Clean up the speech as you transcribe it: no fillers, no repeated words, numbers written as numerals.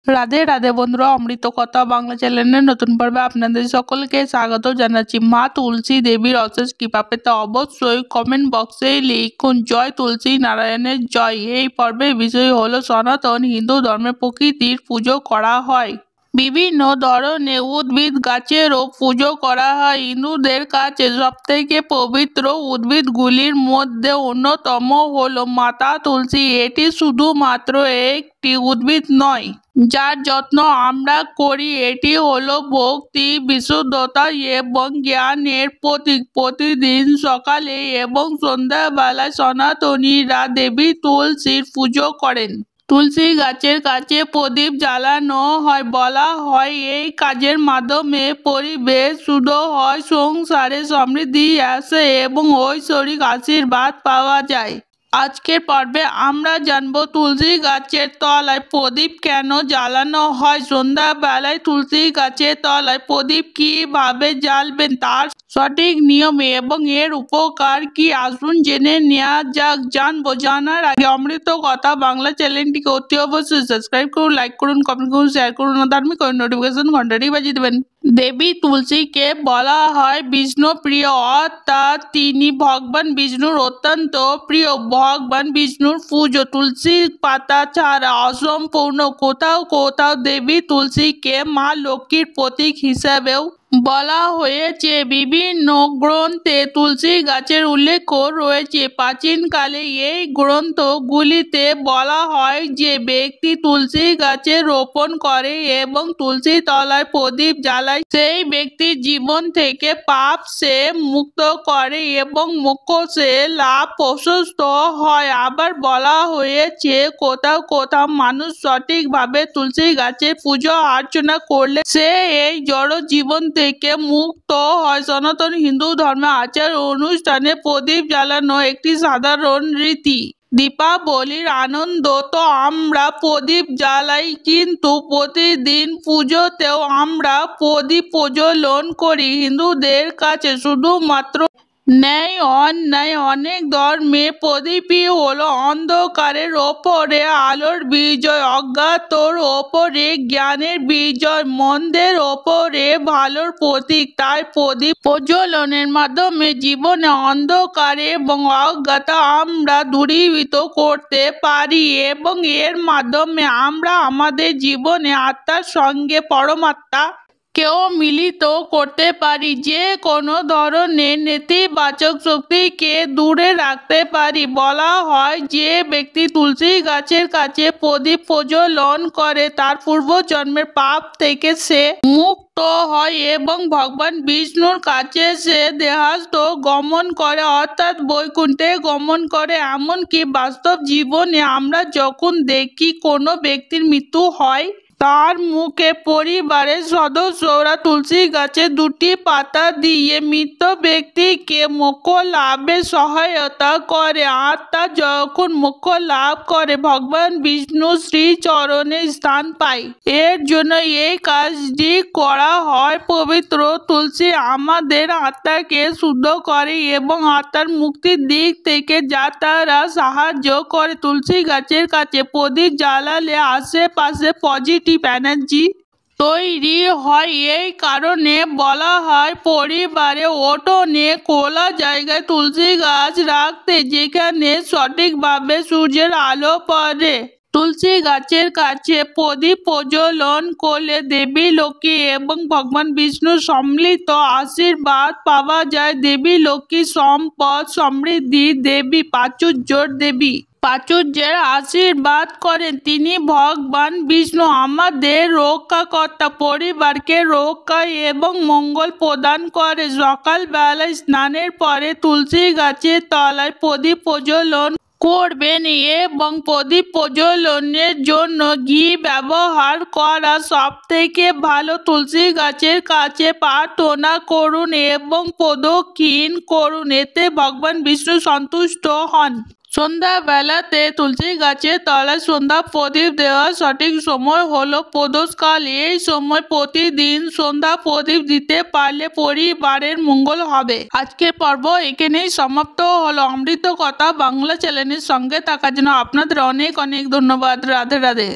রাধে রাধে বন্ধুরা, অমৃত কথা বাংলা চ্যানেলের নতুন পর্বে আপনাদের সকলকে স্বাগত জানাচ্ছি। মা তুলসী দেবীর অশেষ কৃপা পেতে অবশ্যই কমেন্ট বক্সে লিখুন জয় তুলসী নারায়ণের জয়। এই পর্বের বিষয় হলো সনাতন হিন্দু ধর্মে প্রকৃতির পুজো করা হয়। বিভিন্ন ধরনের উদ্ভিদ গাছেরও পুজো করা হয়। হিন্দুদের কাছে সবথেকে পবিত্র উদ্ভিদগুলির মধ্যে অন্যতম হলো মাতা তুলসী। এটি শুধুমাত্র একটি উদ্ভিদ নয় যার যত্ন আমরা করি, এটি হলো ভক্তি, বিশুদ্ধতা এবং জ্ঞানের প্রতীক। প্রতিদিন সকালে এবং সন্ধ্যাবেলায় সনাতনীরা দেবী তুলসীর পুজো করেন। তুলসী গাছের কাছে প্রদীপ জ্বালানো হয়। বলা হয় এই কাজের মাধ্যমে পরিবেশ শুদ্ধ হয়, সংসারে সমৃদ্ধি আসে এবং ঐশ্বরিক আশীর্বাদ পাওয়া যায়। আজকের পর্বে আমরা জানবো তুলসী গাছের তলায় প্রদীপ কেন জ্বালানো হয়, সন্ধ্যাবেলায় তুলসী গাছের তলায় প্রদীপ কিভাবে জ্বালবেন তার সঠিক নিয়ম এবং এর উপকার কি। আসুন জেনে নেওয়া যাক। জানার আগে অমৃত কথা বাংলা চ্যানেলটিকে অতি অবশ্যই সাবস্ক্রাইব করুন, লাইক করুন, কমেন্ট করুন, শেয়ার করুন ও ধার্মিক নোটিফিকেশন ঘন্টাটি বাজিয়ে দেবেন। দেবী তুলসীকে বলা হয় বিষ্ণু প্রিয়, অর্থাৎ তিনি ভগবান বিষ্ণুর অত্যন্ত প্রিয়। ভগবান বিষ্ণুর পুজো তুলসী পাতা ছাড়া অসম্পূর্ণ। কোথাও কোথাও দেবী তুলসীকে মা লক্ষ্মীর প্রতীক হিসাবেও বলা হয়েছে। বিভিন্ন গ্রন্থে তুলসী গাছের উল্লেখ রয়েছে। প্রাচীনকালে এই গ্রন্থগুলিতে বলা হয় যে ব্যক্তি তুলসী গাছে রোপণ করে এবং তুলসী তলায় প্রদীপ জ্বালায় সেই ব্যক্তির জীবন থেকে পাপ সে মুক্ত করে এবং মোক্ষে লাভ প্রশস্ত হয়। আবার বলা হয়েছে কোথাও কোথাও মানুষ সঠিকভাবে তুলসী গাছের পুজো অর্চনা করলে সে এই জড় জীবন থেকে মুক্ত হয়। সনাতন হিন্দু ধর্মে আচার অনুষ্ঠানে প্রদীপ জ্বালানো একটি সাধারণ রীতি। দীপাবলির আনন্দ তো আমরা প্রদীপ জ্বালাই, কিন্তু প্রতিদিন পুজোতেও আমরা প্রদীপ প্রজ্বলন করি। হিন্দুদের কাছে শুধুমাত্র ন্যায় অন্যায় অনেক ধর্মে প্রদীপই হলো অন্ধকারের ওপরে আলোর বিজয়, অজ্ঞাতর ওপরে জ্ঞানের বিজয়, মন্দের ওপরে ভালোর প্রতীক। তাই প্রদীপ প্রজ্বলনের মাধ্যমে জীবনে অন্ধকার এবং অজ্ঞতা আমরা দূরীভূত করতে পারি এবং এর মাধ্যমে আমরা আমাদের জীবনে আত্মার সঙ্গে পরমাত্মা কেউ মিলিত করতে পারি। যে কোনো ধরনের নেতিবাচক শক্তিকে দূরে রাখতে পারি। বলা হয় যে ব্যক্তি তুলসী গাছের কাছে প্রদীপ প্রজ্বলন করে তার পূর্বজন্মের পাপ থেকে সে মুক্ত হয় এবং ভগবান বিষ্ণুর কাছে সে দেহাস্ত গমন করে, অর্থাৎ বৈকুণ্ঠে গমন করে। এমনকি বাস্তব জীবনে আমরা যখন দেখি কোনো ব্যক্তির মৃত্যু হয় তার মুখে পরিবারের সদস্যরা তুলসী গাছের দুটি পাতা দিয়ে মৃত ব্যক্তিকে মোক্ষ লাভে সহায়তা করে। আত্মা যখন মোক্ষ লাভ করে ভগবান বিষ্ণু শ্রীচরণে স্থান পায়। এর জন্য এই কাজটি করা হয়। পবিত্র তুলসী আমাদের আত্মাকে শুদ্ধ করে এবং আত্মার মুক্তির দিক থেকে যা তারা সাহায্য করে। তুলসী গাছের কাছে প্রদীপ জ্বালালে আশেপাশে পজিটিভ এনার্জি তৈরি হয়। এই কারণে বলা হয় পরিবারে উঠোনে খোলা জায়গায় তুলসী গাছ রাখতে, যেখানে সঠিকভাবে সূর্যের আলো পড়ে। তুলসী গাছের কাছে প্রদীপ প্রজ্বলন করলে দেবী লক্ষ্মী এবং ভগবান বিষ্ণুর সম্মিলিত আশীর্বাদ পাওয়া যায়। দেবী লক্ষ্মী সম্পদ, সমৃদ্ধি দেবী, প্রাচুর্যের দেবী, প্রাচুর্যের আশীর্বাদ করেন। তিনি ভগবান বিষ্ণু আমাদের রক্ষাকর্তা, পরিবারকে রক্ষা এবং মঙ্গল প্রদান করে। সকালবেলায় স্নানের পরে তুলসী গাছের তলায় প্রদীপ প্রজ্বলন করবেন এবং প্রদীপ প্রজ্বলনের জন্য ঘি ব্যবহার করা সব থেকে ভালো। তুলসী গাছের কাছে প্রার্থনা করুন এবং প্রদক্ষিণ করুন, এতে ভগবান বিষ্ণু সন্তুষ্ট হন। সন্ধ্যাবেলাতে তুলসী গাছের তলায় সন্ধ্যা প্রদীপ দেওয়ার সঠিক সময় হলো প্রদোষকাল। এই সময় প্রতিদিন সন্ধ্যা প্রদীপ দিতে পারলে পরিবারের মঙ্গল হবে। আজকের পর্ব এখানেই সমাপ্ত হলো। অমৃত কথা বাংলা চ্যানেলের সঙ্গে থাকার জন্য আপনাদের অনেক অনেক ধন্যবাদ। রাধে রাধে।